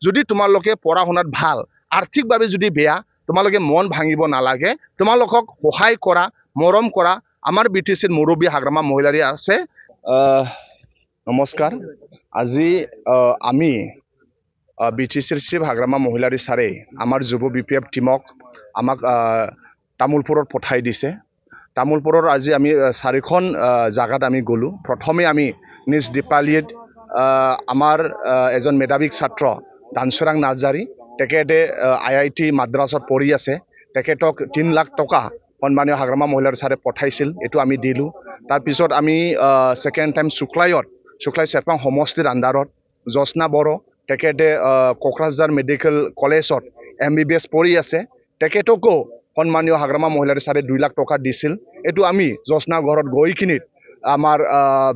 যদি তোমালোকে পঢ়া শুনাত ভাল আৰ্থিকভাৱে যদি বেয়া তোমালোকে মন ভাঙিব নালাগে তোমালোকক সহায় কৰা মৰম কৰা আমাৰ বিটিচিৰ মুৰব্বী হাগ্ৰামা মহিলাৰী আছে নমস্কাৰ আজি আমি বিটিচিৰ চিফ হাগ্ৰামা মহিলাৰী ছাৰে আমাৰ যুৱ বিপিএফ টিমক আমাক তামোলপুৰত পঠাই দিছে তামোলপুৰৰ আজি আমি চাৰিখন জাগাত আমি গ'লো প্ৰথমে আমি নিজ দীপালীত আমাৰ এজন মেধাৱী ছাত্ৰ দানচুৰাং নাৰ্জাৰী তেখেতে IIT মাদ্ৰাছত পঢ়ি আছে তেখেতক 3 লাখ টকা সন্মানীয় হাগ্ৰামা মহিলাৰ ছাৰে পঠাইছিল এটো আমি দিলো তাৰ পিছত আমি সেকেন্ড টাইম শুক্লাই চেৰপাং সমষ্টিৰ আন্ডাৰত জোসনা বড়ো তেখেতে কোকৰাঝাৰ মেডিকেল কলেজত MBBS পঢ়ি আছে তেখেতকো সন্মানীয় হাগ্ৰামা মহিলাৰ ছাৰে 2 লাখ টকা দিছিল এটো আমি জোসনা ঘৰত গৈ কিনিত আমাৰ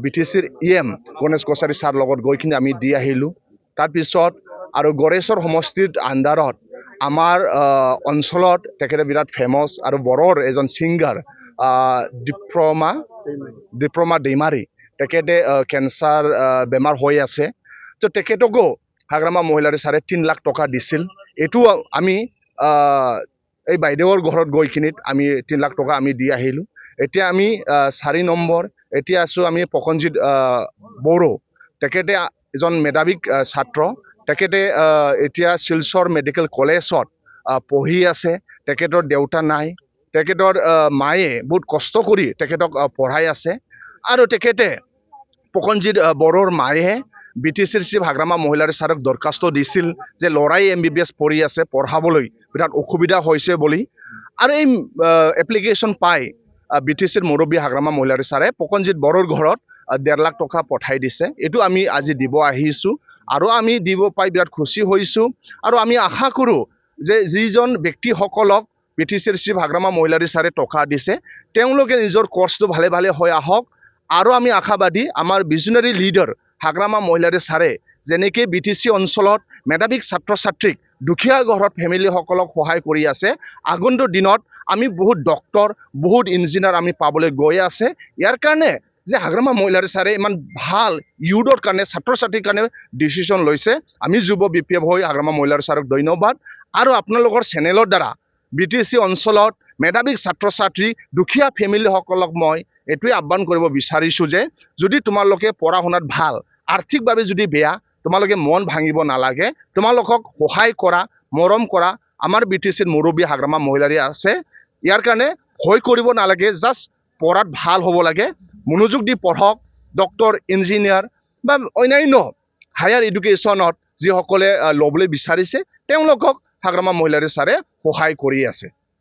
বিটিচিৰ EM গণেশ কছাৰী ছাৰ লগত গৈ কিনি আমি দি আহিলো তাৰ পিছত আৰু গড়েশ্বৰ সমষ্টিৰ আন্ডাৰত আমাৰ অঞ্চলত তেখেতে বিৰাট ফেমাস আৰু বড়োৰ এজন সিঙ্গাৰ ডিপ্ৰমা ডেমাৰী তেখেতে ক্যান্সাৰ বেমাৰ হৈ আছে তো তেখেতকো হাগ্ৰামা মহিলাৰ ছাৰে 3 লাখ টকা দিছিল এটো আমি এই বাইদেউৰ ঘৰত গৈ কিনিত আমি 3 লাখ টকা আমি দি আহিলো এতিয়া আমি 4 নম্বৰ এতিয়া আছো আমি পকনজিত বড়ো তেখেতে এজন মেধাৱী ছাত্ৰ তেখেতে এতিয়া শিলচৰ মেডিকেল কলেজত পঢ়ি আছে তেখেতৰ দেউতা নাই তেখেতৰ মায়ে বহুত কষ্ট কৰি তেখেতক পঢ়াই আছে আৰু তেখেতে পকনজিত বড়োৰ মায়ে বিটিচিৰ চিফ হাগ্ৰামা মহিলাৰ ছাৰক দৰখাস্ত দিছিল যে লৰাই MBBS পঢ়ি আছে পঢ়াবলৈ বিৰাট অসুবিধা হৈছে বুলি আৰু এই এপ্লিকেশন পাই বিটিচিৰ মুৰব্বী হাগ্ৰামা মহিলাৰ ছাৰে পকনজিত বড়োৰ ঘৰত 1.5 লাখ টকা পঠাই দিছে এটো আমি আজি দিব আহিছো আৰু আমি দিব পাই বিৰাট খুশি হৈছো আৰু আমি আশা কৰো যে যিজন ব্যক্তিসকলক বিটিচিৰ চিফ হাগ্ৰামা মহিলাৰী ছাৰে টকা দিছে তেওঁলোকে নিজৰ কোৰ্সটো ভালে ভালে হৈ আহক আৰু আমি আশাবাদী আমাৰ ভিজনাৰী লিডাৰ হাগ্ৰামা মহিলাৰী ছাৰে যেনেকে বিটিচি অঞ্চলত মেধাৱী ছাত্ৰ ছাত্ৰীক দুখীয়া ঘৰত ফ্যামিলি সকলক সহায় কৰি আছে আগন্তুক দিনত আমি বহুত ডক্টৰ বহুত ইঞ্জিনিয়াৰ আমি পাবলৈ গৈ আছে ইয়াৰ কাৰণে যে হাগ্ৰামা মহিলাৰী ছাৰে ইমান ভাল ইউডৰ কাৰণে ছাত্ৰ ছাত্ৰীৰ কাৰণে ডিসিশন লৈছে আমি যুৱ বিপ্লৱ হৈ হাগ্ৰামা মহিলাৰী ছাৰক ধন্যবাদ আৰু আপোনালোকৰ চেনেলৰ দ্বাৰা বিটিচি অঞ্চলত মেধাৱী ছাত্ৰ ছাত্ৰী দুখীয়া ফ্যামিলি সকলক মই এটোই আহ্বান কৰিব বিচাৰিছো যে যদি তোমালোকে পঢ়া শুনাত ভাল আৰ্থিকভাৱে যদি বেয়া তোমালোকে মন ভাঙিব নালাগে তোমালোকক সহায় কৰা মৰম কৰা আমাৰ বিটিচিৰ মুৰব্বী হাগ্ৰামা মহিলাৰী আছে ইয়াৰ কাৰণে ভয় কৰিব নালাগে জাস্ট পঢ়াত ভাল হ'ব লাগে মনোযোগ দি পঢ়ক ডক্টৰ ইঞ্জিনিয়াৰ বা অন্যান্য হায়াৰ এডুকেশ্যনত যিসকলে ল'বলৈ বিচাৰিছে তেওঁলোকক হাগ্ৰামা মহিলাৰী ছাৰে সহায় কৰি আছে